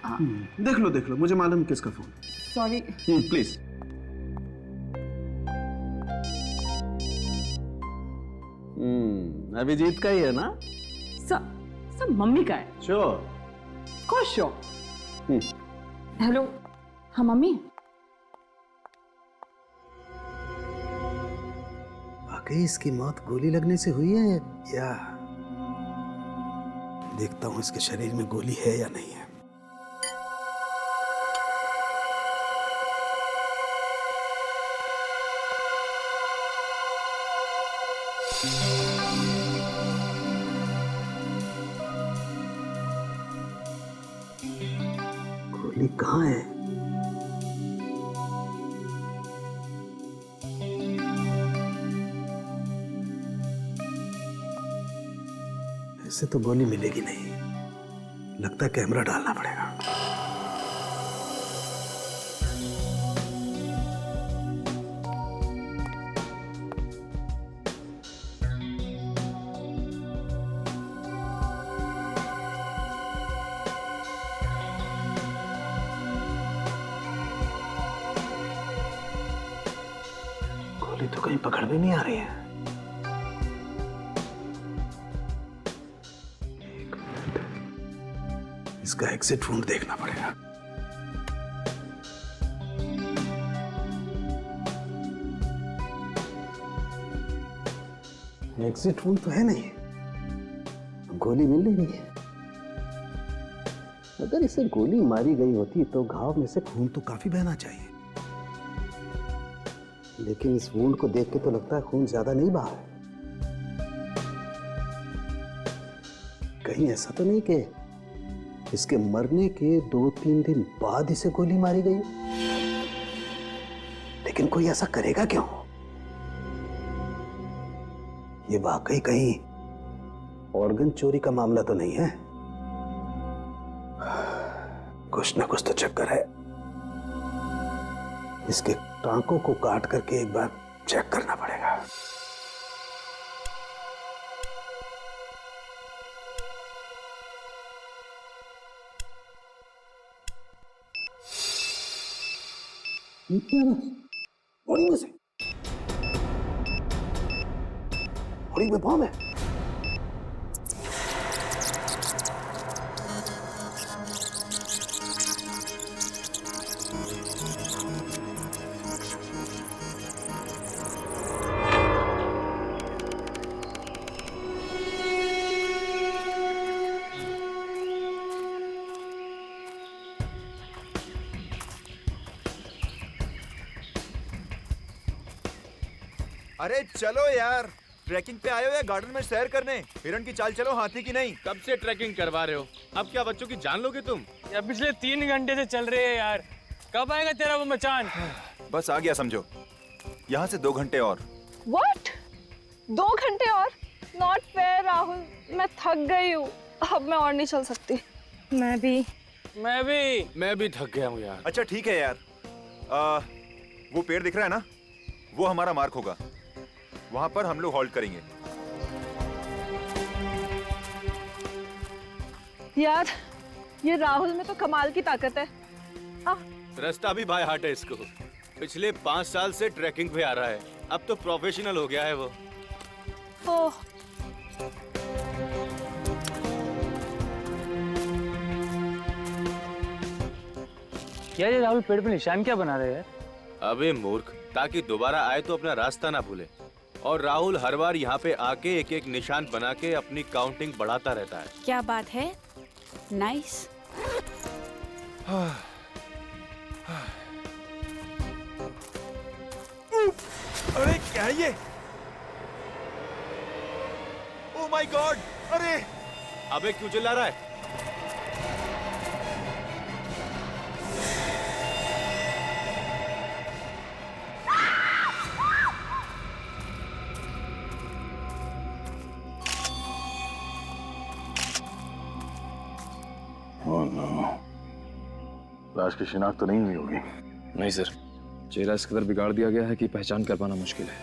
देख लो, मुझे मालूम है किसका फोन। सॉरी। प्लीज। अभिजीत का ही है ना? सब मम्मी का है। श्योर? खुश हो? हेलो, हाँ मम्मी। वाकई इसकी मौत गोली लगने से हुई है या? देखता हूं इसके शरीर में गोली है या नहीं है। गोली कहाँ है? ऐसे तो गोली मिलेगी नहीं, लगता है कैमरा डालना पड़ेगा। गोली तो कहीं पकड़ भी नहीं आ रही है। एक मिनट, इसका एग्जिट वुंड देखना पड़ेगा। एग्जिट वुंड तो है नहीं, गोली मिल नहीं रही है। अगर इसे गोली मारी गई होती तो घाव में से खून तो काफी बहना चाहिए, लेकिन इस वुंड को देख के तो लगता है खून ज्यादा नहीं बहा है। कहीं ऐसा तो नहीं कि इसके मरने के 2-3 दिन बाद इसे गोली मारी गई? लेकिन कोई ऐसा करेगा क्यों? ये वाकई कहीं ऑर्गन चोरी का मामला तो नहीं है? कुछ ना कुछ तो चक्कर है। इसके टांकों को काट करके एक बार चेक करना पड़ेगा। ये क्या बात? बॉडी में से बॉडी में बॉम्ब है। अरे चलो यार, ट्रैकिंग पे आए हो या गार्डन में सैर करने? हिरन की चाल चलो, हाथी की नहीं। कब से ट्रैकिंग करवा रहे हो? अब क्या बच्चों की जान लोगे तुम? यार पिछले 3 घंटे से चल रहे हैं यार, कब आएगा तेरा वो मचान? बस आ गया समझो। यहाँ से 2 घंटे और। What? 2 घंटे और? नॉट फेयर राहुल, मैं थक गई हूँ, अब मैं और नहीं चल सकती। मैं भी थक गया हूँ यार। अच्छा ठीक है यार, वो पेड़ दिख रहा है ना, वो हमारा मार्क होगा। वहां पर हम लोग हॉल्ट करेंगे। यार ये राहुल में तो कमाल की ताकत है। रास्ता भी बाय हार्ट है इसको। पिछले 5 साल से ट्रैकिंग पे आ रहा है, अब तो प्रोफेशनल हो गया है वो। ओह, क्या ये राहुल पेड़ पे निशान क्या बना रहे हैं? अबे मूर्ख, ताकि दोबारा आए तो अपना रास्ता ना भूले। और राहुल हर बार यहाँ पे आके एक एक निशान बना के अपनी काउंटिंग बढ़ाता रहता है। क्या बात है, नाइस। अरे क्या है ये? Oh my God! अरे अबे क्यों चिल्ला रहा है? लाश की शिनाख्त तो नहीं हुई होगी? नहीं सर, चेहरा इस कदर बिगाड़ दिया गया है कि पहचान कर पाना मुश्किल है।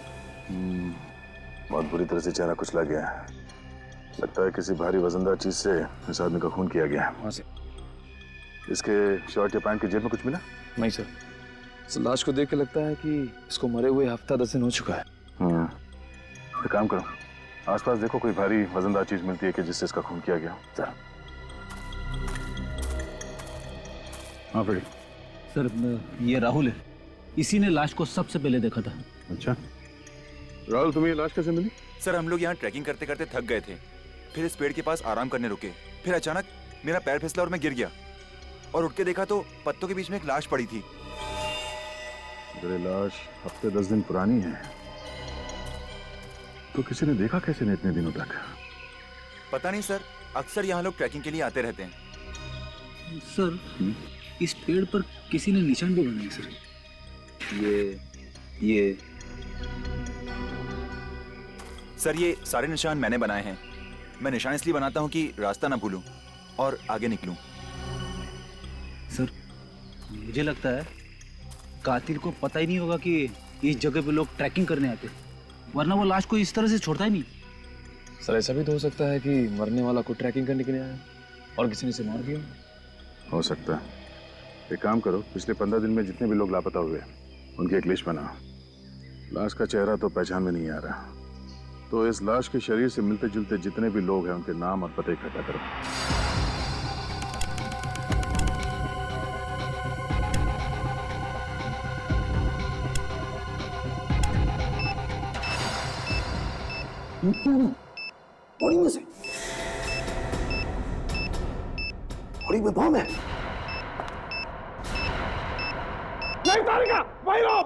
बहुत बुरी तरह से चेहरा कुचला गया है। लगता है किसी भारी वजनदार चीज से इस आदमी का खून किया गया है। वहाँ से इसके शर्ट या पैंट के जेब में कुछ मिला? नहीं सर, इस लाश को देख के लगता है कि इसको मरे हुए हफ्ता 10 दिन हो चुका है। एक काम करो, आसपास देखो कोई भारी वजनदार चीज मिलती है कि जिससे इसका खून किया गया। सर हाँ फ्रेडी। सर ये राहुल है, इसी ने लाश को सबसे पहले देखा था। अच्छा राहुल, तुम्हें ये लाश कैसे मिली? सर हम लोग यहाँ ट्रैकिंग करते करते थक गए थे, फिर इस पेड़ के पास आराम करने रुके, फिर अचानक मेरा पैर फिसला और मैं गिर गया और उठ के देखा तो पत्तों के बीच में एक लाश पड़ी थी। अरे लाश हफ्ते 10 दिन पुरानी है, तो किसी ने देखा कैसे नहीं इतने दिनों तक? पता नहीं सर, अक्सर यहाँ लोग ट्रैकिंग के लिए आते रहते हैं। सर इस पेड़ पर किसी ने निशान भी बनाए सर। ये सर ये सारे निशान मैंने बनाए हैं। मैं निशान इसलिए बनाता हूँ कि रास्ता ना भूलूं और आगे निकलूं। सर मुझे लगता है कातिल को पता ही नहीं होगा कि इस जगह पे लोग ट्रैकिंग करने आते, वरना वो लाश को इस तरह से छोड़ता ही नहीं। सर ऐसा भी तो हो सकता है कि मरने वाला को ट्रैकिंग करने के लिए आया और किसी ने इसे मार दिया। हो सकता है। एक काम करो, पिछले 15 दिन में जितने भी लोग लापता हुए उनकी एक लिस्ट बनाओ। लाश का चेहरा तो पहचान में नहीं आ रहा, तो इस लाश के शरीर से मिलते जुलते जितने भी लोग हैं उनके नाम और पते इकट्ठा करो। बॉडी में से बॉडी में बम है। नहीं तारिका, भाई लो।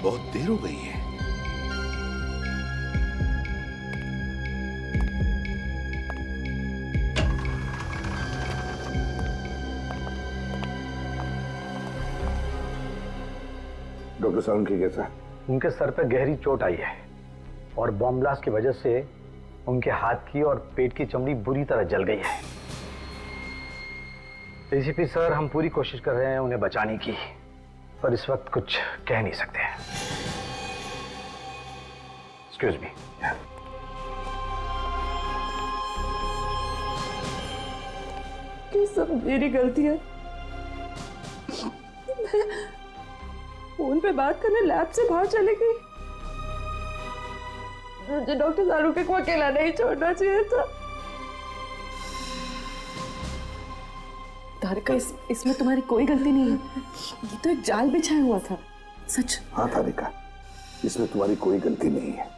बहुत देर हो गई है। डॉक्टर सालुंखे कैसा है? उनके सर पे गहरी चोट आई है और बॉम्ब ब्लास्ट की वजह से उनके हाथ की और पेट की चमड़ी बुरी तरह जल गई है। डीसीपी सर, हम पूरी कोशिश कर रहे हैं उन्हें बचाने की, पर इस वक्त कुछ कह नहीं सकते हैं। Excuse me. ये सब मेरी गलती है। फोन पे बात करने लैब से बाहर चली गई। मुझे डॉक्टर सालुंखे को अकेला नहीं छोड़ना चाहिए था। तारिका, इसमें तुम्हारी कोई गलती नहीं है। ये तो एक जाल बिछाया हुआ था। सच। हाँ तारिका, इसमें तुम्हारी कोई गलती नहीं है।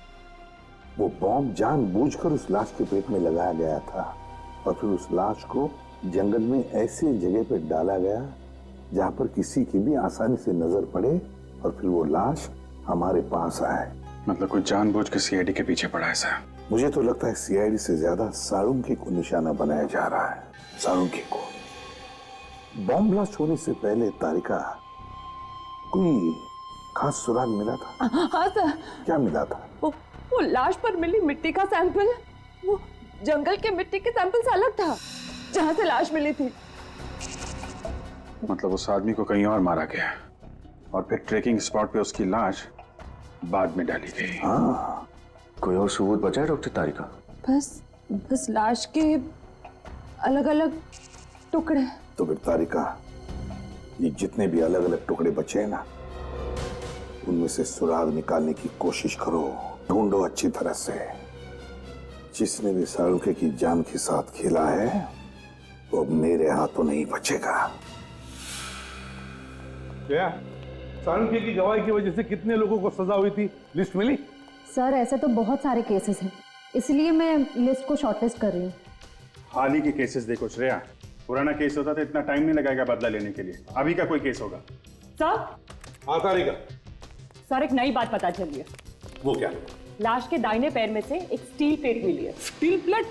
वो बॉम्ब जानबूझकर उस लाश के पेट में लगाया गया था और फिर उस लाश को जंगल में ऐसी जगह पे डाला गया जहां पर किसी की भी आसानी से नजर पड़े और फिर वो लाश हमारे पास आए। मतलब कोई जानबूझ के सीआईडी के पीछे पड़ा है सर? मुझे तो लगता है सीआईडी से ज्यादा सालुंखे को निशाना बनाया जा रहा है। सालुंखे को। बॉम्ब ब्लास्ट होने से पहले तारिका, कोई खास सुराग मिला था? हाँ सर। क्या मिला था? वो लाश पर मिली मिट्टी का सैंपल, वो जंगल के मिट्टी के सैंपल से अलग था जहां से लाश मिली थी। मतलब उस आदमी को कहीं और मारा गया और फिर ट्रेकिंग स्पॉट पे उसकी लाश बाद में डाली गई। हाँ। कोई और सबूत बचा है डॉक्टर तारिका? बस लाश के अलग अलग टुकड़े। तो फिर तारिका, ये जितने भी अलग अलग टुकड़े बचे हैं ना, उनमें से सुराग निकालने की कोशिश करो, ढूंढो अच्छी तरह से। जिसने भी सालुंखे की जान के साथ खेला है वो अब मेरे हाथों नहीं बचेगा। क्या सालुंखे की गवाही की वजह से कितने लोगों को सजा हुई थी, लिस्ट मिली? सर ऐसे तो बहुत सारे केसेस हैं, इसलिए मैं लिस्ट को शॉर्टलिस्ट कर रही हूँ। हाल ही के केसेस देखो श्रेया, पुराना केस होता तो इतना टाइम नहीं लगेगा बदला लेने के लिए। अभी का कोई केस होगा? सर। हाँ तारिका। सर एक नई बात पता चली है। वो क्या? लाश के दाहिने पैर में से एक स्टील प्लेट मिली है। Steel plate?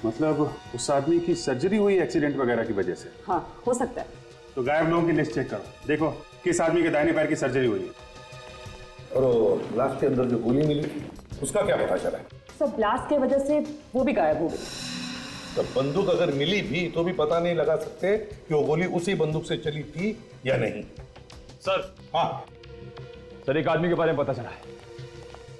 मतलब उस आदमी की सर्जरी हुई एक्सीडेंट वगैरह की वजह से? हाँ हो सकता है। तो गायब लोगों की लिस्ट चेक करो, देखो किस आदमी के दाहिने पैर की सर्जरी हुई है। और लाश के अंदर जो गोली मिली उसका क्या पता चला? सब ब्लास्ट की वजह से वो भी गायब हो गई। तो बंदूक अगर मिली भी तो भी पता नहीं लगा सकते कि वो गोली उसी बंदूक से चली थी या नहीं। सर। हाँ सर, एक आदमी के बारे में पता चला है।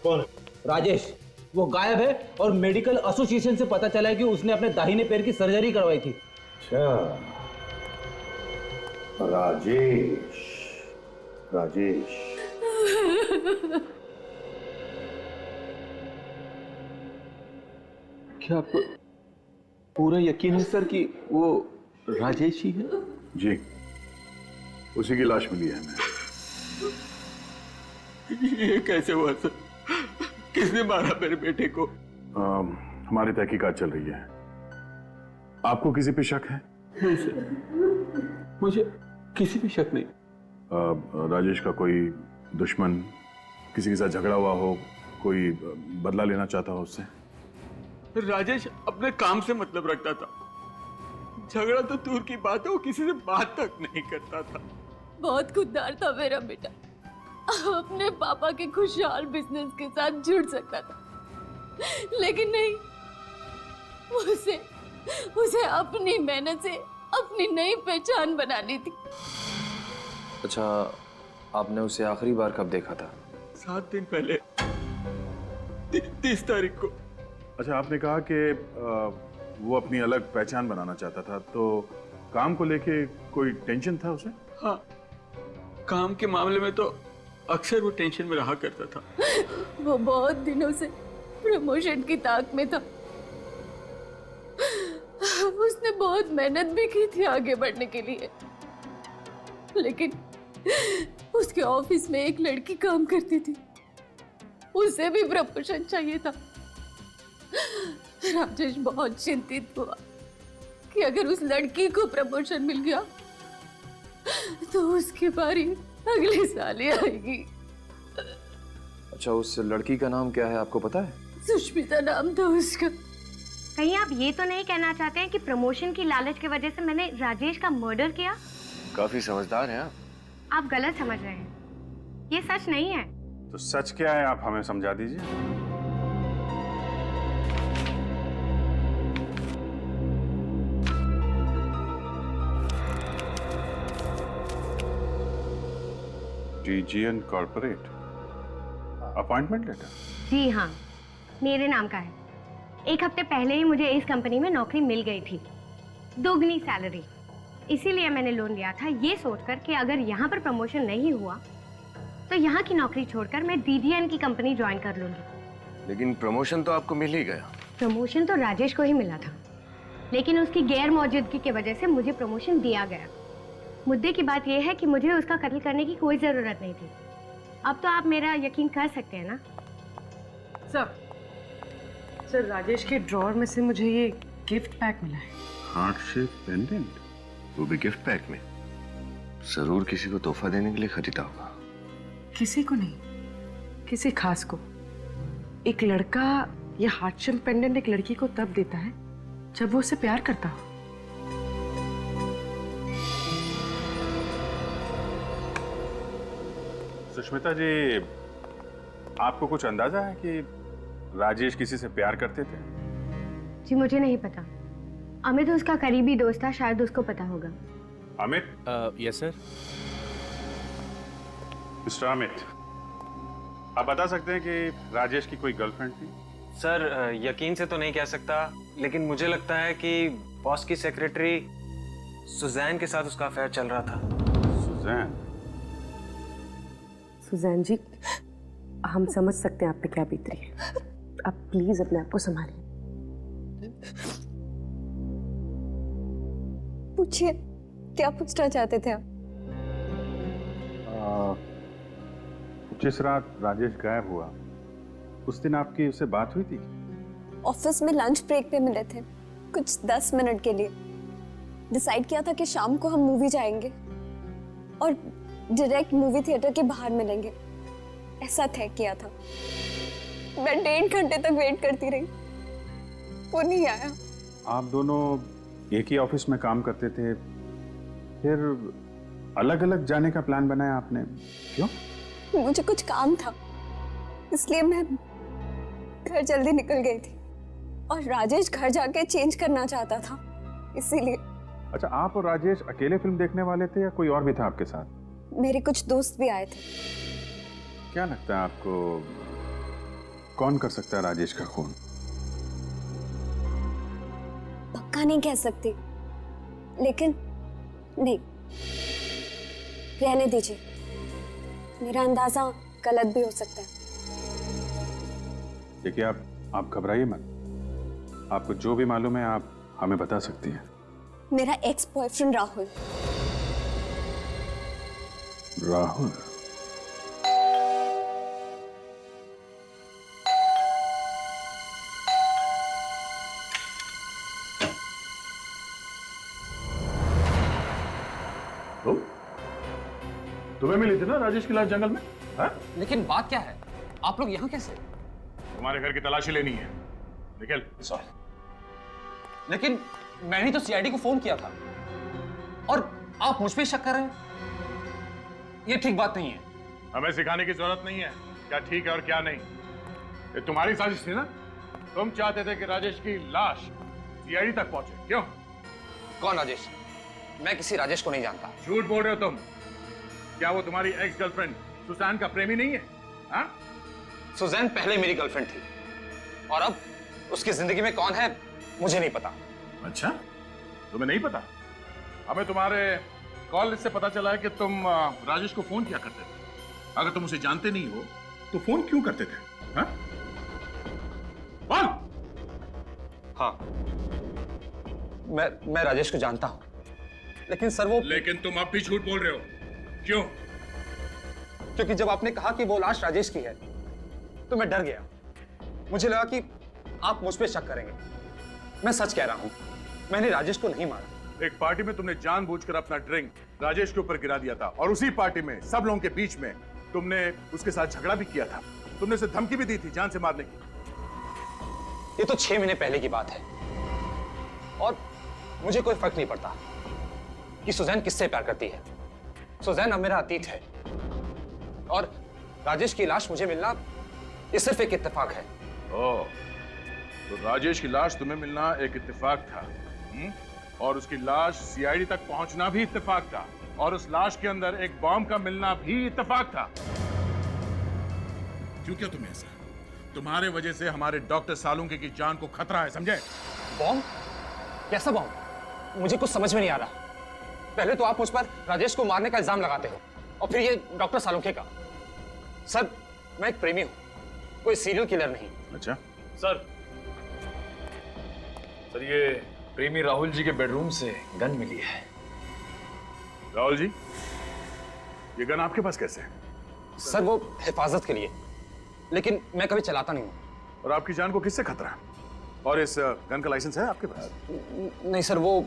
कौन? राजेश। वो गायब है और मेडिकल एसोसिएशन से पता चला है कि उसने अपने दाहिने पैर की सर्जरी करवाई थी। अच्छा, राजेश। राजेश क्या आपको पूरा यकीन है सर कि वो राजेश ही है? जी, उसी की लाश मिली है हमें। ये कैसे हुआ सर? किसने मारा मेरे बेटे को? हमारी तहकीकात चल रही है। आपको किसी पे शक है? नहीं सर, मुझे किसी पे शक नहीं। राजेश का कोई दुश्मन, किसी के साथ झगड़ा हुआ हो, कोई बदला लेना चाहता हो उससे? राजेश अपने काम से मतलब रखता था। झगड़ा तो दूर की बात है, वो किसी से बात तक नहीं करता था। बहुत खुददार था मेरा बेटा, अपने पापा के खुशहाल बिजनेस के साथ जुड़ सकता था, लेकिन नहीं, उसे अपनी मेहनत से अपनी नई पहचान बनानी थी। अच्छा, आपने उसे आखिरी बार कब देखा था? 7 दिन पहले, 30 तारीख को। अच्छा, आपने कहा कि वो अपनी अलग पहचान बनाना चाहता था, तो काम को लेके कोई टेंशन था उसे? हाँ, काम के मामले में तो अक्सर वो टेंशन में रहा करता था। वो बहुत दिनों से प्रमोशन की ताक में था। उसने बहुत मेहनत भी की थी आगे बढ़ने के लिए, लेकिन उसके ऑफिस में एक लड़की काम करती थी, उसे भी प्रमोशन चाहिए था। राजेश बहुत चिंतित हुआ कि अगर उस लड़की को प्रमोशन मिल गया तो उसकी बारी अगले साल ही आएगी। अच्छा, उस लड़की का नाम क्या है, आपको पता है? सुष्मिता नाम था उसका। कहीं आप ये तो नहीं कहना चाहते हैं कि प्रमोशन की लालच की वजह से मैंने राजेश का मर्डर किया? काफी समझदार हैं आप गलत समझ रहे हैं, ये सच नहीं है। तो सच क्या है, आप हमें समझा दीजिए। DGN corporate appointment letter? जी हाँ, मेरे नाम का है। 1 हफ्ते पहले ही मुझे इस कंपनी में नौकरी मिल गई थी, दोगुनी सैलरी। इसीलिए मैंने लोन लिया था, ये सोचकर कि अगर यहाँ पर प्रमोशन नहीं हुआ तो यहाँ की नौकरी छोड़कर मैं DGN की कंपनी ज्वाइन कर लूंगी। लेकिन प्रमोशन तो आपको मिल ही गया। प्रमोशन तो राजेश को ही मिला था, लेकिन उसकी गैर मौजूदगी की वजह से मुझे प्रमोशन दिया गया। मुद्दे की बात यह है कि मुझे उसका कत्ल करने की कोई जरूरत नहीं थी। अब तो आप मेरा यकीन कर सकते हैं ना? सर, राजेश के ड्रॉअर में से मुझे ये गिफ्ट पैक मिला है। हार्ट शेप पेंडेंट, वो भी गिफ्ट पैक में। जरूर किसी को तोहफा देने के लिए खरीदा होगा। किसी को नहीं, किसी खास को। एक लड़का ये हार्ट शेप पेंडेंट एक लड़की को तब देता है जब वो उसे प्यार करता हो। सुष्मिता जी, आपको कुछ अंदाजा है कि राजेश किसी से प्यार करते थे? जी मुझे नहीं पता। अमित उसका करीबी दोस्त था, शायद उसको पता होगा। Amit? Yes sir. Mister Amit, आप बता सकते हैं कि राजेश की कोई गर्लफ्रेंड थी? सर, यकीन से तो नहीं कह सकता, लेकिन मुझे लगता है कि बॉस की सेक्रेटरी सुजैन के साथ उसका अफेयर चल रहा था। सुजैन? सुजैन जी, हम समझ सकते हैं आप पे क्या बीत रही है। आप प्लीज अपने आप को संभालिए। पूछिए, क्या पूछना चाहते थे आप? जिस रात राजेश गायब हुआ, उस दिन आपकी उससे बात हुई थी? ऑफिस में लंच ब्रेक पे मिले थे, कुछ 10 मिनट के लिए। डिसाइड किया था कि शाम को हम मूवी जाएंगे और डायरेक्ट मूवी थिएटर के बाहर मिलेंगे, ऐसा तय किया था। मैं 1.5 घंटे तक वेट करती रही, वो नहीं आया। आप दोनों एक ही ऑफिस में काम करते थे, फिर अलग अलग जाने का प्लान बनाया आपने, क्यों? मुझे कुछ काम था, इसलिए मैं घर जल्दी निकल गई थी और राजेश घर जाके चेंज करना चाहता था, इसीलिए। अच्छा, आप और राजेश अकेले फिल्म देखने वाले थे या कोई और भी था आपके साथ? मेरे कुछ दोस्त भी आए थे। क्या लगता है आपको, कौन कर सकता है राजेश का खून? पक्का नहीं कह सकती, लेकिन नहीं, रहने दीजिए, मेरा अंदाजा गलत भी हो सकता है। देखिए, आप घबराइए मत, आपको जो भी मालूम है आप हमें बता सकती हैं। मेरा एक्स बॉयफ्रेंड राहुल। राहुल? तुम्हें मिली थी ना राजेश की लाश जंगल में? हाँ? लेकिन बात क्या है, आप लोग यहाँ कैसे? तुम्हारे घर की तलाशी लेनी है, निकल। सॉरी, लेकिन मैंने तो सीआईडी को फोन किया था और आप मुझ पे शक कर रहे हैं, ये ठीक बात नहीं है। हमें सिखाने की जरूरत नहीं है क्या ठीक है और क्या नहीं। ये तुम्हारी साजिश थी ना, तुम चाहते थे कि राजेश की लाश सीआईडी तक पहुंचे, क्यों? कौन राजेश? मैं किसी राजेश को नहीं जानता। झूठ बोल रहे हो तुम। क्या वो तुम्हारी एक्स गर्लफ्रेंड सुसान का प्रेमी नहीं है? हाँ? सुजैन पहले मेरी गर्लफ्रेंड थी और अब उसकी जिंदगी में कौन है मुझे नहीं पता। अच्छा, तुम्हें नहीं पता? हमें तुम्हारे कॉल लिस्ट से पता चला है कि तुम राजेश को फोन किया करते थे। अगर तुम उसे जानते नहीं हो तो फोन क्यों करते थे? हाँ? बोल। हाँ, मैं राजेश को जानता हूं, लेकिन सर वो। लेकिन तुम अब भी झूठ बोल रहे हो, क्यों? क्योंकि जब आपने कहा कि वो लाश राजेश की है तो मैं डर गया। मुझे लगा कि आप मुझ पे शक करेंगे। मैं सच कह रहा हूं, मैंने राजेश को नहीं मारा। एक पार्टी में तुमने जानबूझकर अपना ड्रिंक राजेश के ऊपर गिरा दिया था और उसी पार्टी में सब लोगों के बीच में तुमने उसके साथ झगड़ा भी किया था। तुमने उसे धमकी भी दी थी जान से मारने की। ये तो 6 महीने पहले की बात है और मुझे कोई फर्क नहीं पड़ता कि सुजैन किससे प्यार करती है। सुजैन अब मेरा अतीत है और राजेश की लाश मुझे मिलना ये सिर्फ एक इत्तेफाक है। ओह, तो राजेश की लाश तुम्हें मिलना एक इत्तेफाक था, और उसकी लाश सीआईडी तक पहुंचना भी इत्तेफाक था, और उस लाश के अंदर एक बॉम्ब का मिलना भी इत्तेफाक था। क्यों किया तुमने ऐसा? तुम्हारे वजह से हमारे डॉक्टर सालुंके की जान को खतरा है, समझे? बॉम्ब? कैसा बॉम्ब? मुझे कुछ समझ में नहीं आ रहा। पहले तो आप मुझ पर राजेश को मारने का इल्जाम लगाते हो और फिर ये डॉक्टर सालुंके का। सर, मैं एक प्रेमी हूं, कोई सीरियल किलर नहीं। अच्छा सर, ये प्रेमी राहुल जी के बेडरूम से गन मिली है। राहुल जी, ये गन आपके पास कैसे है? सर, वो हिफाजत के लिए, लेकिन मैं कभी चलाता नहीं हूँ। और आपकी जान को किससे खतरा है? और इस गन का लाइसेंस है आपके पास? नहीं सर, वो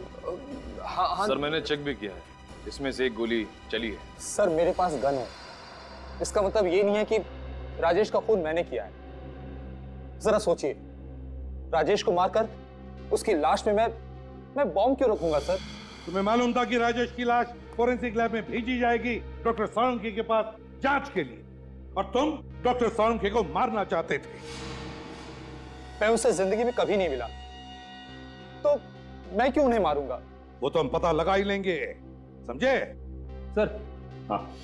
हाँ। सर, मैंने चेक भी किया है, इसमें से एक गोली चली है। सर, मेरे पास गन है, इसका मतलब ये नहीं है कि राजेश का खून मैंने किया है। जरा सोचिए, राजेश को मारकर उसकी लाश में मैं बॉम्ब क्यों रखूंगा सर? तुम्हें मालूम था कि राजेश की लाश फोरेंसिक लैब में भेजी जाएगी डॉक्टर सालुंके के पास जांच के लिए, और तुम डॉक्टर सालुंके को मारना चाहते थे। मैं उसे जिंदगी में कभी नहीं मिला, तो मैं क्यों उन्हें मारूंगा? वो तो हम पता लगा ही लेंगे, समझे? सर। हाँ,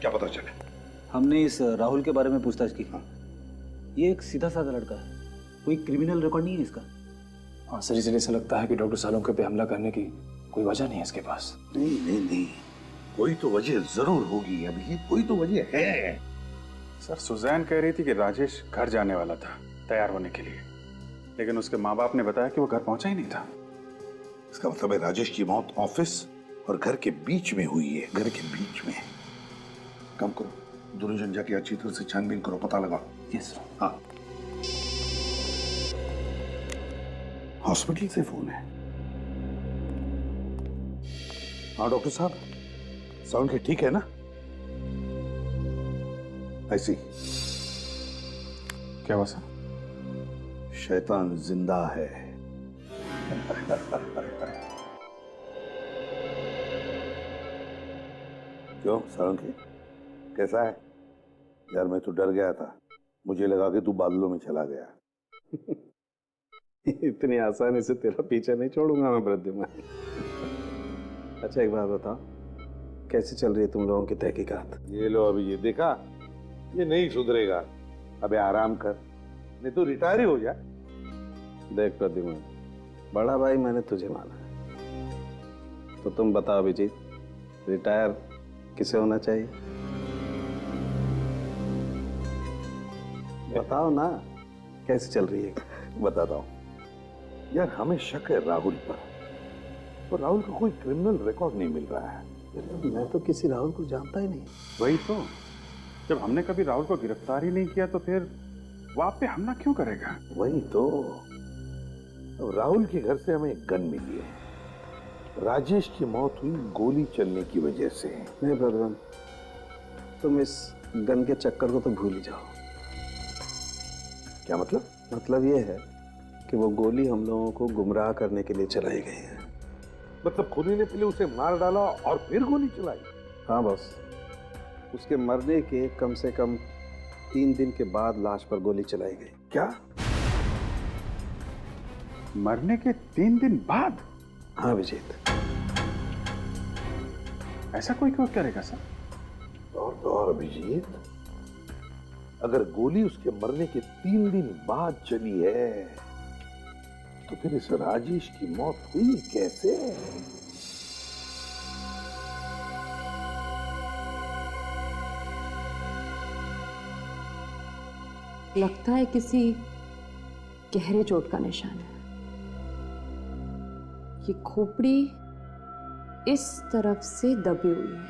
क्या पता चला? हमने इस राहुल के बारे में पूछताछ की। ये एक सीधा साधा लड़का है, कोई क्रिमिनल रिकॉर्ड नहीं है इसका। हाँ सर, इसलिए ऐसा लगता है कि डॉक्टर सालुंके पे हमला करने की कोई वजह नहीं है इसके पास। नहीं, कोई तो वजह जरूर होगी, अभी कोई तो वजह है। सर, सुजैन कह रही थी कि राजेश घर जाने वाला था तैयार होने के लिए, लेकिन उसके माँ बाप ने बताया कि वो घर पहुंचा ही नहीं था। इसका मतलब है राजेश की मौत ऑफिस और घर के बीच में हुई है, घर के बीच में। काम करो, दोनों जन जाके अच्छी तरह से छानबीन करो, पता लगाओ। Yes sir. हाँ, हॉस्पिटल से फोन है। हाँ डॉक्टर साहब, साउंड ठीक है ना? ऐसी क्या हुआ सर? शैतान जिंदा है। क्यों सालुंके, कैसा है? यार मैं तो डर गया था, मुझे लगा कि तू बादलों में चला गया। इतनी आसानी से तेरा पीछा नहीं छोड़ूंगा मैं वृद्धिमान। अच्छा एक बात बताओ, कैसे चल रही है तुम लोगों की तहकीकात? ये लो अभी ये देखा, ये नहीं सुधरेगा। अबे आराम कर, नहीं तो रिटायर ही हो जा। देख प्रद्युमन, बड़ा भाई मैंने तुझे माना है, तो तुम बताओ अभिजीत, रिटायर किसे होना चाहिए? बताओ ना, कैसे चल रही है? बताता हूँ यार, हमें शक है राहुल पर, और राहुल का कोई क्रिमिनल रिकॉर्ड नहीं मिल रहा है। मैं तो किसी राहुल को जानता ही नहीं। वही तो, जब हमने कभी राहुल को गिरफ्तार ही नहीं किया तो फिर वो आप पे हमला क्यों करेगा? वही तो, अब राहुल के घर से हमें एक गन मिली है। राजेश की मौत हुई गोली चलने की वजह से। नहीं प्रद्युमन, तुम इस गन के चक्कर को तो भूल ही जाओ। क्या मतलब? मतलब ये है कि वो गोली हम लोगों को गुमराह करने के लिए चलाई गई है। मतलब खुनी ने पहले उसे मार डाला और फिर गोली चलाई? हाँ बस, उसके मरने के कम से कम 3 दिन के बाद लाश पर गोली चलाई गई। क्या? मरने के 3 दिन बाद? हाँ अभिजीत। ऐसा कोई क्यों करेगा सर? और तो और अभिजीत, अगर गोली उसके मरने के 3 दिन बाद चली है तो फिर इस राजेश की मौत हुई कैसे? लगता है किसी गहरे चोट का निशान है। ये खोपड़ी इस तरफ से दबी हुई है।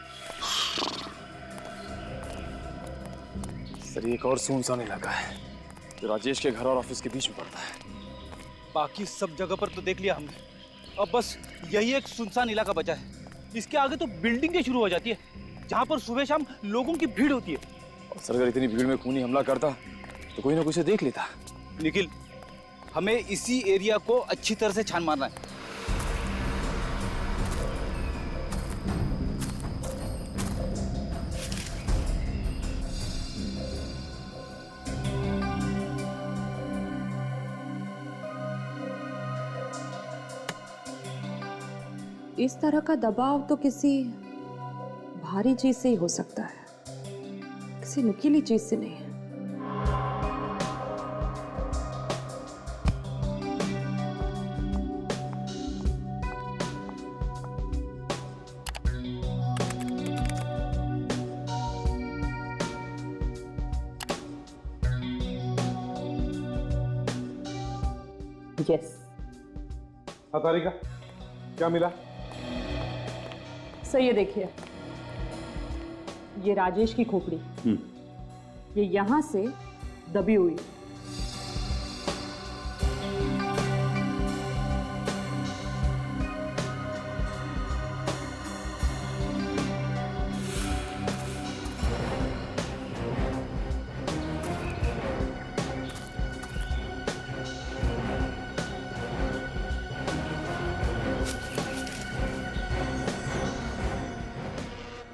सर एक और सुनसान इलाका है जो राजेश के घर और ऑफिस के बीच में पड़ता है। बाकी सब जगह पर तो देख लिया हमने, अब बस यही एक सुनसान इलाका बचा है। इसके आगे तो बिल्डिंगें शुरू हो जाती है जहां पर सुबह शाम लोगों की भीड़ होती है। और सर अगर इतनी भीड़ में खूनी हमला करता तो कोई ना कोई उसे देख लेता। निखिल, हमें इसी एरिया को अच्छी तरह से छान मारना है। इस तरह का दबाव तो किसी भारी चीज से ही हो सकता है, किसी नुकीली चीज से नहीं है। यस। हाँ तारिका, क्या मिला? सर ये देखिए, ये राजेश की खोपड़ी, ये यहां से दबी हुई है।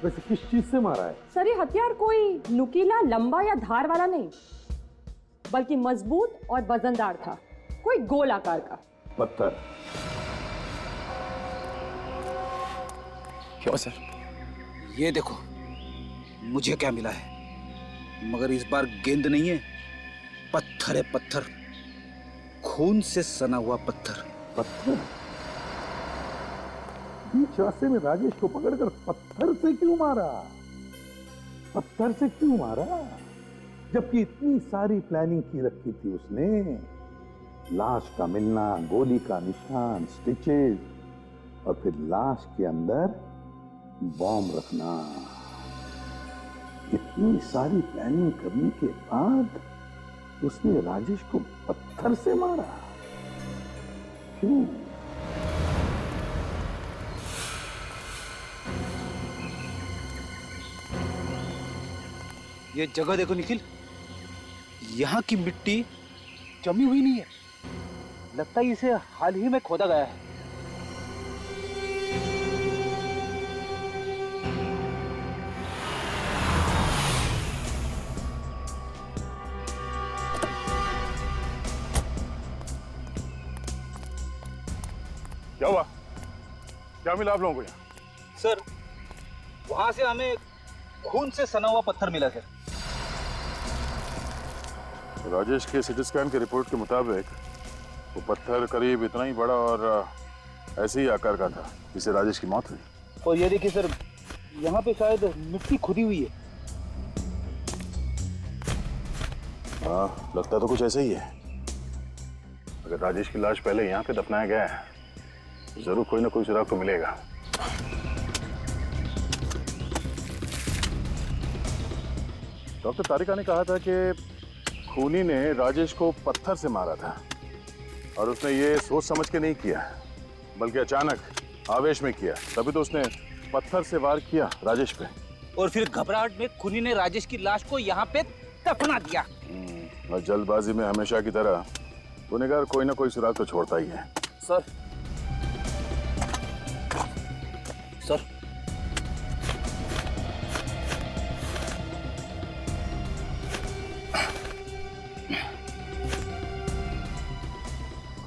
वैसे किस चीज से मारा है? सर ये हथियार कोई नुकीला, लंबा या धार वाला नहीं, बल्कि मजबूत और वजनदार था, कोई गोल आकार का पत्थर। क्यों सर? ये देखो मुझे क्या मिला है, मगर इस बार गेंद नहीं है, पत्थर है, पत्थर, खून से सना हुआ पत्थर। पत्थर? बीच रास्ते में राजेश को पकड़कर पत्थर से क्यों मारा? पत्थर से क्यों मारा? जबकि इतनी सारी प्लानिंग की रखी थी उसने। लाश का मिलना, गोली का निशान, स्टिचेस, और फिर लाश के अंदर बॉम्ब रखना। इतनी सारी प्लानिंग करने के बाद उसने राजेश को पत्थर से मारा। क्यों? ये जगह देखो निखिल, यहाँ की मिट्टी जमी हुई नहीं है, लगता है इसे हाल ही में खोदा गया है। क्या हुआ? क्या मिला आप लोगों को यहाँ? सर, वहां से हमें खून से सना हुआ पत्थर मिला सर। राजेश के सिटी स्कैन की रिपोर्ट के मुताबिक वो पत्थर करीब इतना ही बड़ा और ऐसे ही आकार का था जिससे राजेश की मौत हुई। और ये देखिए सर, यहाँ पे शायद मिट्टी खुदी हुई है। हाँ, लगता तो कुछ ऐसा ही है। अगर राजेश की लाश पहले यहाँ पे दफनाया गया है तो जरूर कोई ना कोई सुराग तो मिलेगा। डॉक्टर तारिका ने कहा था कि खूनी ने राजेश को पत्थर से मारा था और उसने ये सोच समझ के नहीं किया बल्कि अचानक आवेश में किया, तभी तो उसने पत्थर से वार किया राजेश पे। और फिर घबराहट में खूनी ने राजेश की लाश को यहाँ पे दफना दिया। और जल्दबाजी में हमेशा की तरह गुनहगार कोई ना कोई सुराग तो छोड़ता ही है। सर, सर,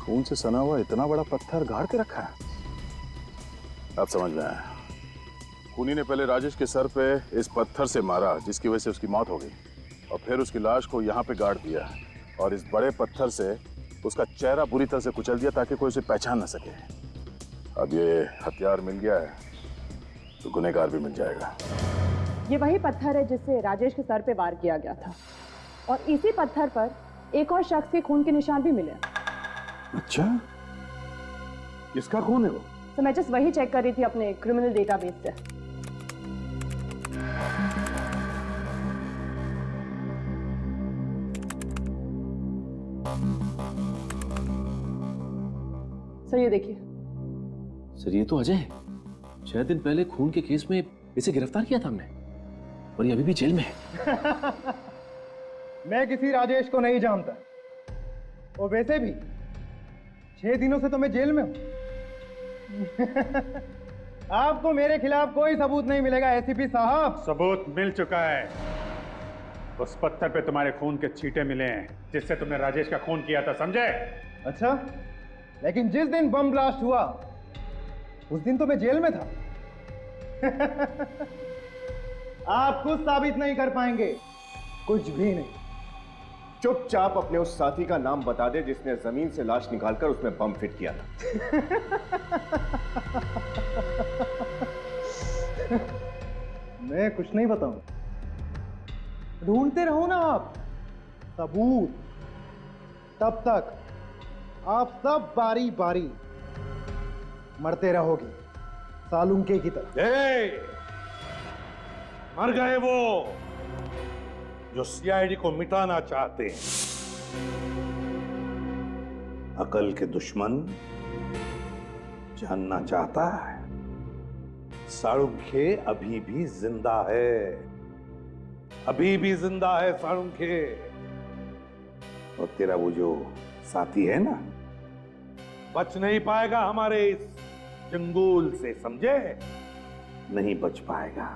खून से सना हुआ इतना बड़ा पत्थर गाड़ के रखा है। अब समझ में आया। खूनी ने पहले राजेश के सर पे इस पत्थर से मारा जिसकी वजह से उसकी मौत हो गई और फिर उसकी लाश को यहाँ पे गाड़ दिया और इस बड़े पत्थर से उसका चेहरा बुरी तरह से कुचल दिया ताकि कोई उसे पहचान न सके। अब ये हथियार मिल गया है तो गुनहगार भी मिल जाएगा। ये वही पत्थर है जिससे राजेश के सर पे वार किया गया था और इसी पत्थर पर एक और शख्स के खून के निशान भी मिले। अच्छा, किसका खून है वो? तो मैं जस्ट वही चेक कर रही थी अपने क्रिमिनल डेटाबेस से। सर ये देखिए। सर ये तो अजय है। 6 दिन पहले खून के केस में इसे गिरफ्तार किया था हमने और ये अभी भी जेल में है। मैं किसी राजेश को नहीं जानता और वैसे भी 6 दिनों से तो मैं जेल में हूं। आपको मेरे खिलाफ कोई सबूत नहीं मिलेगा एसीपी साहब। सबूत मिल चुका है। उस पत्थर पे तुम्हारे खून के छींटे मिले हैं जिससे तुमने राजेश का खून किया था, समझे? अच्छा, लेकिन जिस दिन बम ब्लास्ट हुआ उस दिन तो मैं जेल में था। आप कुछ साबित नहीं कर पाएंगे, कुछ भी नहीं। चुपचाप अपने उस साथी का नाम बता दे जिसने जमीन से लाश निकालकर उसमें बम फिट किया था। मैं कुछ नहीं बताऊं। ढूंढते रहो ना आप सबूत, तब तक आप सब बारी बारी मरते रहोगे सालुंके की तरह। मर गए वो जो सीआईडी को मिटाना चाहते हैं। अकल के दुश्मन जानना चाहता है साळुंखे अभी भी जिंदा है, अभी भी जिंदा है साळुंखे। और तेरा वो जो साथी है ना, बच नहीं पाएगा हमारे इस जंगूल से, समझे? नहीं बच पाएगा।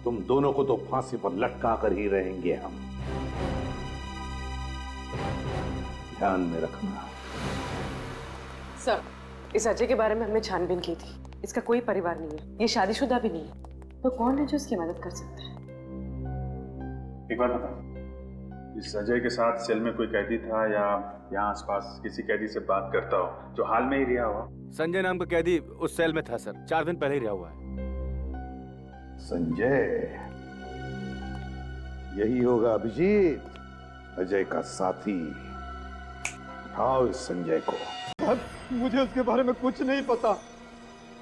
तुम दोनों को तो फांसी पर लटका कर ही रहेंगे हम, ध्यान में रखना। सर, इस अजय के बारे में हमने छानबीन की थी। इसका कोई परिवार नहीं है, ये शादीशुदा भी नहीं है, तो कौन है जो इसकी मदद कर सकता है? एक बार बताओ, इस अजय के साथ सेल में कोई कैदी था या यहाँ आसपास किसी कैदी से बात करता हो जो हाल में ही रिहा हुआ? संजय नाम का कैदी उस सेल में था सर, 4 दिन पहले ही रिहा हुआ है। संजय, यही होगा अभिजीत, अजय का साथी। उठाओ इस संजय को। मुझे उसके बारे में कुछ नहीं पता।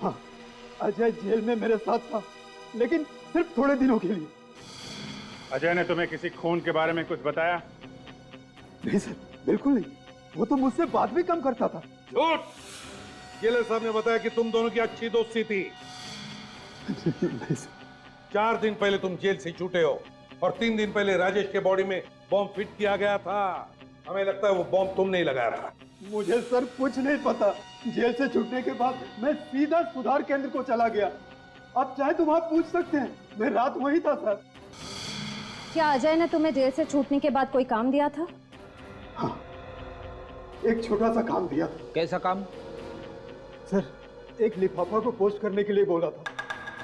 हाँ, अजय जेल में मेरे साथ था, लेकिन सिर्फ थोड़े दिनों के लिए। अजय ने तुम्हें किसी खून के बारे में कुछ बताया? नहीं सर, बिल्कुल नहीं। वो तो मुझसे बात भी कम करता था। झूठ! जेलर साहब ने बताया कि तुम दोनों की अच्छी दोस्ती थी। नहीं सर। 4 दिन पहले तुम जेल से छूटे हो और 3 दिन पहले राजेश के बॉडी में बॉम्ब फिट किया गया था। हमें लगता है वो बॉम्ब तुम नहीं लगा रहा। मुझे सर कुछ नहीं पता। जेल से छूटने के बाद मैं सीधा सुधार केंद्र को चला गया। आप चाहे तो वहां पूछ सकते हैं, मैं रात वहीं था सर। क्या अजय ने तुम्हें जेल से छूटने के बाद कोई काम दिया था? हाँ, एक छोटा सा काम दिया था। कैसा काम? सर एक लिफाफा को पोस्ट करने के लिए बोला था।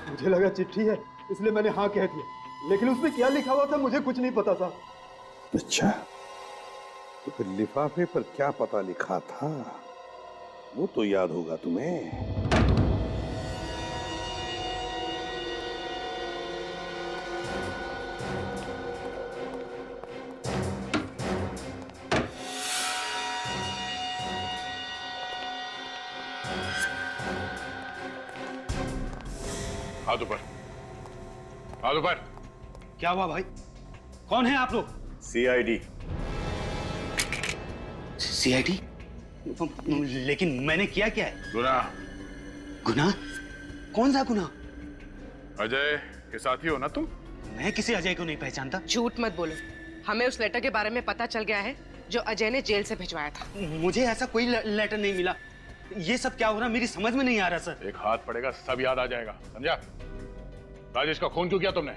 मुझे लगा चिट्ठी है, इसलिए मैंने हाँ कह दिया, लेकिन उसमें क्या लिखा हुआ था मुझे कुछ नहीं पता था। अच्छा, तो फिर लिफाफे पर क्या पता लिखा था वो तो याद होगा तुम्हें। हाथ ऊपर, हाथ ऊपर। क्या हुआ भाई? कौन है आप लोग? सीआईडी। सीआईडी? लेकिन मैंने किया क्या है? गुनाह। गुनाह? कौन सा गुनाह? अजय के साथी हो ना तुम? मैं किसी अजय को नहीं पहचानता। झूठ मत बोलो, हमें उस लेटर के बारे में पता चल गया है जो अजय ने जेल से भिजवाया था। मुझे ऐसा कोई लेटर नहीं मिला। ये सब क्या हो रहा मेरी समझ में नहीं आ रहा सर। एक हाथ पड़ेगा सब याद आ जाएगा, समझा? राजेश का खून क्यों किया तुमने,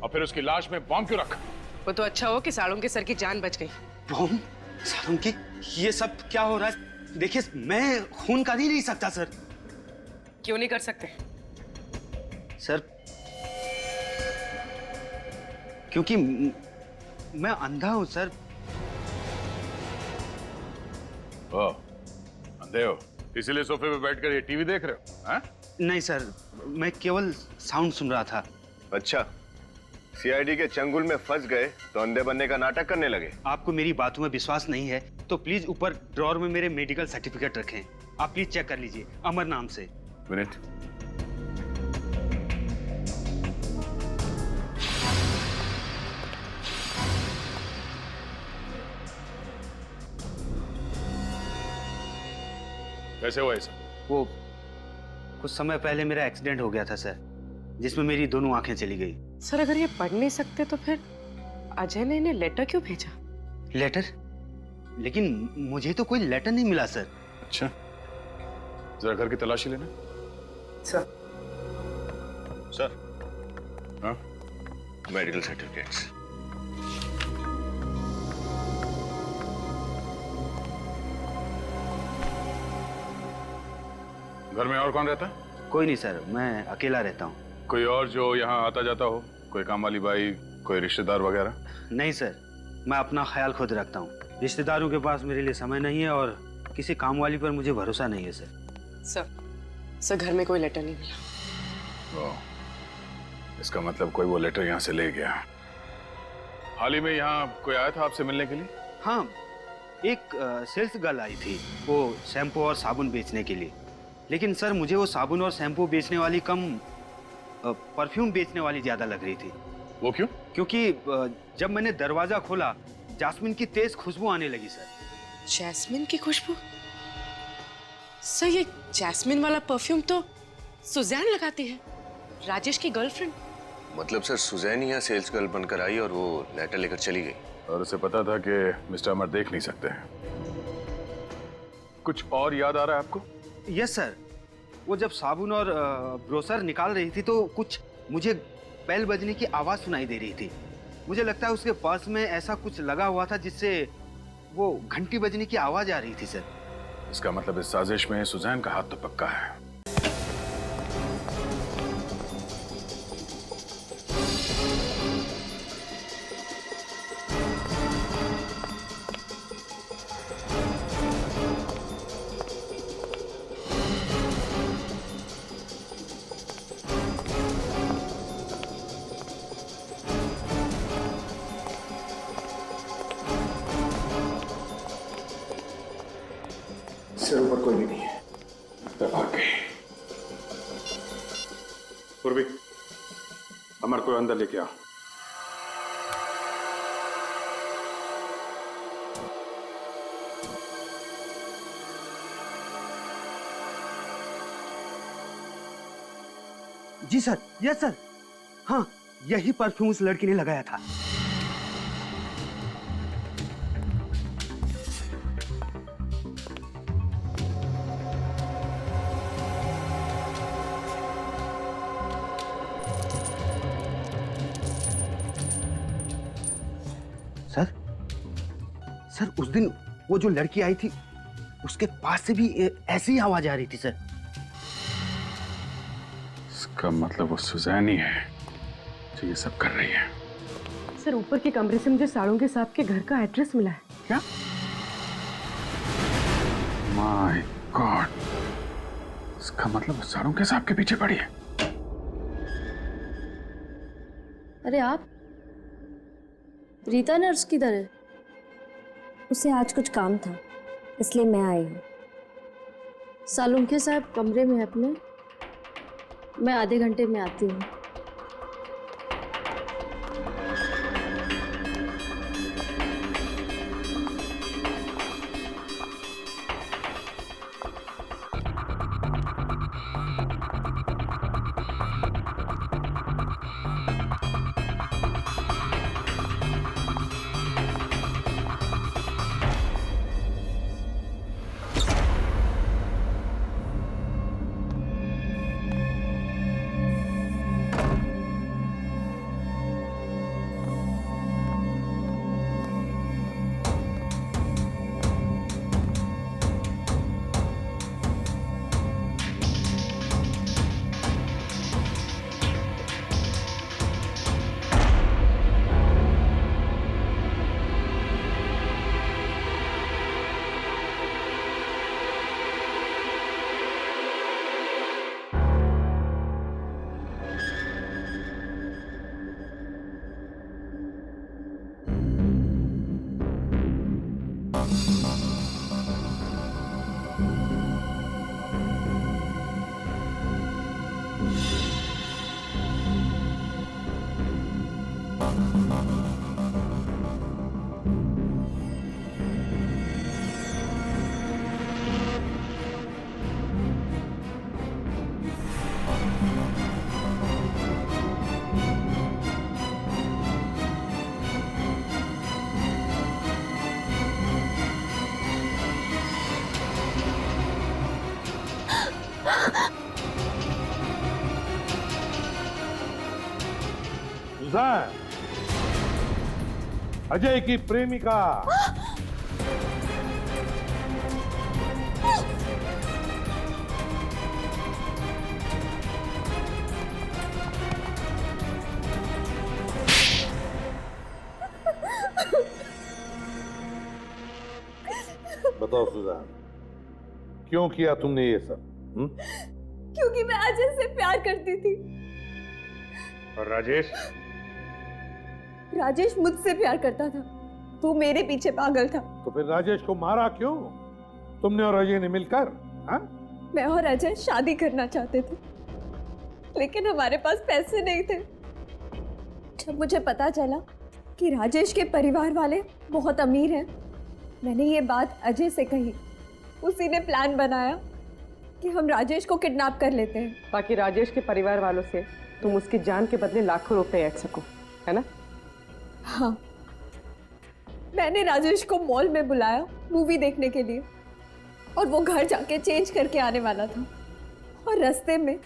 और फिर उसकी लाश में बॉम्ब क्यों रखा? वो तो अच्छा हो कि सालों के सर की जान बच गई। बॉम्ब? सालों की? ये सब क्या हो रहा है? देखिए मैं खून कर ही नहीं सकता सर। क्यों नहीं कर सकते? सर क्योंकि मैं अंधा हूं सर। ओ, अंधे हो इसीलिए सोफे पे बैठकर ये टीवी देख रहे हो? हाँ? नहीं सर, मैं केवल साउंड सुन रहा था। अच्छा, सीआईडी के चंगुल में फंस गए तो अंधे बनने का नाटक करने लगे। आपको मेरी बातों में विश्वास नहीं है तो प्लीज ऊपर ड्रॉर में मेरे मेडिकल सर्टिफिकेट रखें। आप प्लीज चेक कर लीजिए, अमर नाम से। मिनट। कैसे हुआ ऐसा? वो कुछ समय पहले मेरा एक्सीडेंट हो गया था सर, जिसमें मेरी दोनों आंखें चली गई। सर अगर ये पढ़ नहीं सकते तो फिर अजय ने इन्हें लेटर क्यों भेजा? लेटर? लेकिन मुझे तो कोई लेटर नहीं मिला सर। अच्छा, जरा घर की तलाशी लेना। सर। सर। हाँ? Medical certificates. घर में और कौन रहता है? कोई नहीं सर, मैं अकेला रहता हूँ। कोई और जो यहाँ आता जाता हो? कोई काम वाली बाई, कोई रिश्तेदार वगैरह? नहीं सर, मैं अपना ख्याल खुद रखता हूँ। रिश्तेदारों के पास मेरे लिए समय नहीं है और किसी काम वाली पर मुझे भरोसा नहीं है सर। सर घर में कोई लेटर नहीं मिला। इसका मतलब कोई वो लेटर यहाँ से ले गया। हाल ही में यहाँ कोई आया था आपसे मिलने के लिए? हाँ, एक सेल्स गर्ल आई थी, वो शैम्पू और साबुन बेचने के लिए। लेकिन सर मुझे वो साबुन और शैम्पू बेचने वाली कम परफ्यूम बेचने वाली ज्यादा लग रही थी। वो क्यों? क्योंकि जब मैंने दरवाजा खोला जास्मिन की तेज खुशबू आने लगी सर। जैस्मिन की खुशबू? सर ये जैस्मिन वाला परफ्यूम तो सुजैन लगाती है, राजेश की गर्लफ्रेंड। मतलब सर सुजैन यहाँ सेल्स गर्ल बनकर आई और वो लेटर लेकर चली गई, और उसे पता था कि मिस्टर अमर देख नहीं सकते हैं। कुछ और याद आ रहा है आपको? यस सर, वो जब साबुन और ब्रोसर निकाल रही थी तो कुछ मुझे बेल बजने की आवाज सुनाई दे रही थी। मुझे लगता है उसके पर्स में ऐसा कुछ लगा हुआ था जिससे वो घंटी बजने की आवाज आ रही थी सर। इसका मतलब इस साजिश में सुजैन का हाथ तो पक्का है। सिर ऊपर कोई भी नहीं है। भाग गई। पूर्वी, अमर को अंदर लेके आ। जी सर, यस सर। हाँ, यही परफ्यूम उस लड़की ने लगाया था। सर उस दिन वो जो लड़की आई थी उसके पास से भी ऐसी ही आवाज आ रही थी सर। इसका मतलब वो सुजैन ही है जो ये सब कर रही है। सर ऊपर के कमरे से मुझे साळुंखे साहब के घर का एड्रेस मिला है। क्या? माय गॉड, इसका मतलब वो साळुंखे साहब के पीछे पड़ी है। अरे आप, रीता नर्स किधर है? उसे आज कुछ काम था इसलिए मैं आई हूँ। साळुंखे साहब कमरे में है अपने, मैं आधे घंटे में आती हूँ। सुजैन, अजय की प्रेमिका। बताओ सुजैन, क्यों किया तुमने ये सब? क्योंकि मैं अजय से प्यार करती थी। और राजेश? राजेश मुझसे प्यार करता था, तू मेरे पीछे पागल था। तो फिर राजेश को मारा क्यों तुमने और अजय ने मिलकर? हाँ? मैं और अजय शादी करना चाहते थे, लेकिन हमारे पास पैसे नहीं थे। जब मुझे पता चला कि राजेश के परिवार वाले बहुत अमीर हैं, मैंने ये बात अजय से कही। उसी ने प्लान बनाया कि हम राजेश को किडनैप कर लेते हैं, ताकि राजेश के परिवार वालों से तुम उसकी जान के बदले लाखों रुपए ऐंठ सको, है ना? हाँ, मैंने राजेश को मॉल में बुलाया मूवी देखने के लिए, और वो घर जाके चेंज करके आने वाला था। और रास्ते में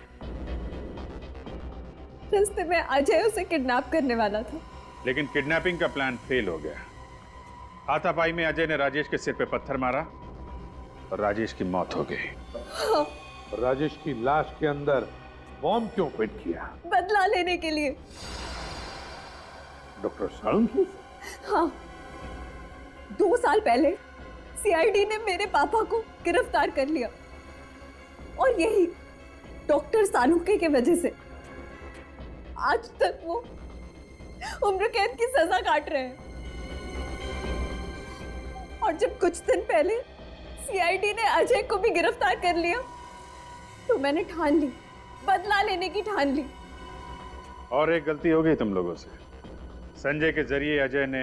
अजय उसे किडनैप करने वाला था। लेकिन किडनैपिंग का प्लान फेल हो गया। हाथापाई में अजय ने राजेश के सिर पे पत्थर मारा और राजेश की मौत हो गई। हाँ। राजेश की लाश के अंदर बॉम्ब क्यों फिट किया? बदला लेने के लिए। डॉक्टर साळुंखे? हाँ, 2 साल पहले सीआईडी ने मेरे पापा को गिरफ्तार कर लिया, और यही डॉक्टर साळुंखे की वजह से आज तक वो उम्र कैद की सजा काट रहे हैं। और जब कुछ दिन पहले सीआईडी ने अजय को भी गिरफ्तार कर लिया, तो मैंने ठान ली, बदला लेने की ठान ली। और एक गलती हो गई तुम लोगों से। संजय के जरिए अजय ने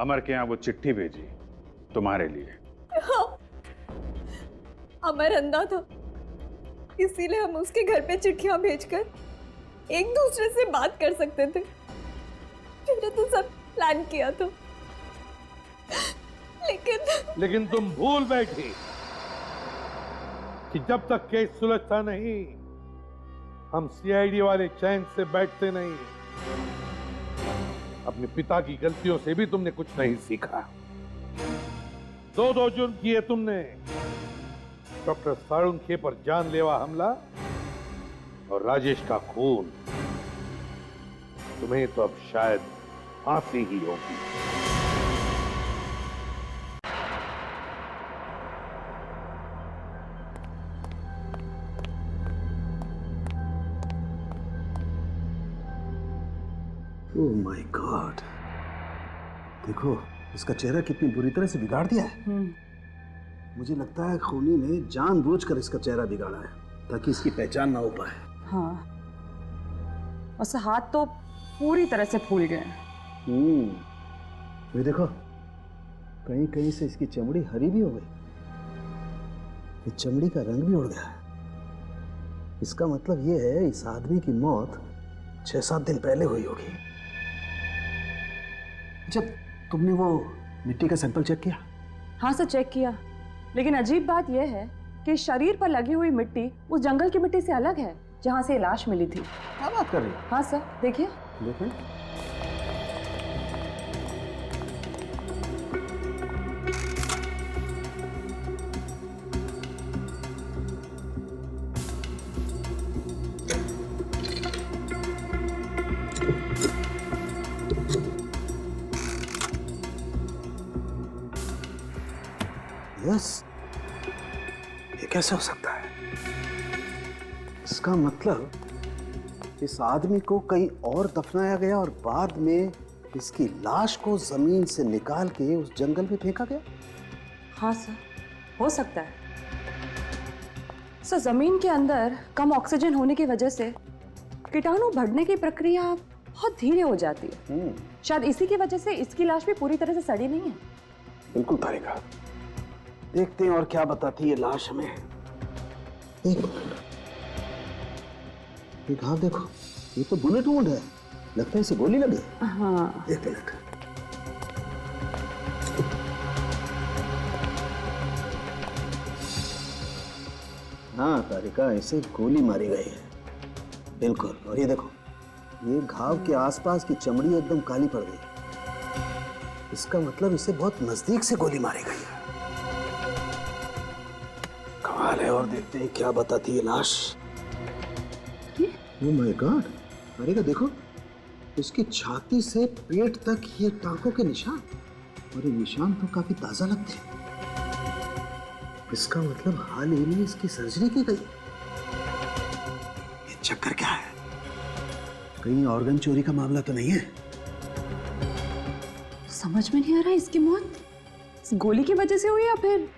अमर के यहाँ वो चिट्ठी भेजी तुम्हारे लिए। हाँ, अमर अंधा था, इसीलिए हम उसके घर पे चिट्ठियां भेजकर एक दूसरे से बात कर सकते थे। मैंने तो सब प्लान किया था, लेकिन तुम भूल बैठी कि जब तक केस सुलझता नहीं, हम सीआईडी वाले चैन से बैठते नहीं। अपने पिता की गलतियों से भी तुमने कुछ नहीं सीखा। 2 जुर्म किए तुमने। डॉक्टर साळुंखे पर जानलेवा हमला और राजेश का खून, तुम्हें तो अब शायद फांसी ही होगी। ओह माय गॉड, देखो इसका चेहरा कितनी बुरी तरह से बिगाड़ दिया है। मुझे लगता है खूनी ने जानबूझकर इसका चेहरा बिगाड़ा है ताकि इसकी पहचान ना हो पाए। हाँ, और हाथ तो पूरी तरह से फूल गए। ये देखो, कहीं कहीं से इसकी चमड़ी हरी भी हो गई, ये चमड़ी का रंग भी उड़ गया है। इसका मतलब ये है इस आदमी की मौत 6-7 दिन पहले हुई होगी। जब तुमने वो मिट्टी का सैंपल चेक किया? हाँ सर, चेक किया, लेकिन अजीब बात यह है कि शरीर पर लगी हुई मिट्टी उस जंगल की मिट्टी से अलग है जहाँ से लाश मिली थी। क्या बात कर रही हो? हाँ सर, देखिए। देखें। यस, ये कैसे हो सकता है? इसका मतलब इस आदमी को कहीं और दफनाया गया और बाद में इसकी लाश को जमीन से निकाल के उस जंगल में फेंका गया। हाँ सर, हो सकता है। सर, जमीन के अंदर कम ऑक्सीजन होने की वजह से कीटाणु बढ़ने की प्रक्रिया बहुत धीरे हो जाती है। शायद इसी की वजह से इसकी लाश भी पूरी तरह से सड़ी नहीं है। बिल्कुल तारिका, देखते हैं और क्या बताती है लाश हमें। एक मिनट, एक हाथ देखो, ये तो बुलेट वुंड है, लगता है इसे गोली लगी। हाँ, एक मिनट। हाँ तारिका, इसे गोली मारी गई है, बिल्कुल। और ये देखो, ये घाव के आसपास की चमड़ी एकदम काली पड़ गई। इसका मतलब इसे बहुत नजदीक से गोली मारी गई है। कमाल है। और देखते हैं क्या बताती है लाश। ओह माय गॉड, अरे का देखो, इसकी छाती से पेट तक ये टांकों के निशान, और ये निशान तो काफी ताजा लगते हैं। इसका मतलब हाल ही में इसकी सर्जरी की गई। ये चक्कर क्या है? कहीं ऑर्गन चोरी का मामला तो नहीं है? समझ में नहीं आ रहा इसकी मौत इस गोली की वजह से हुई या फिर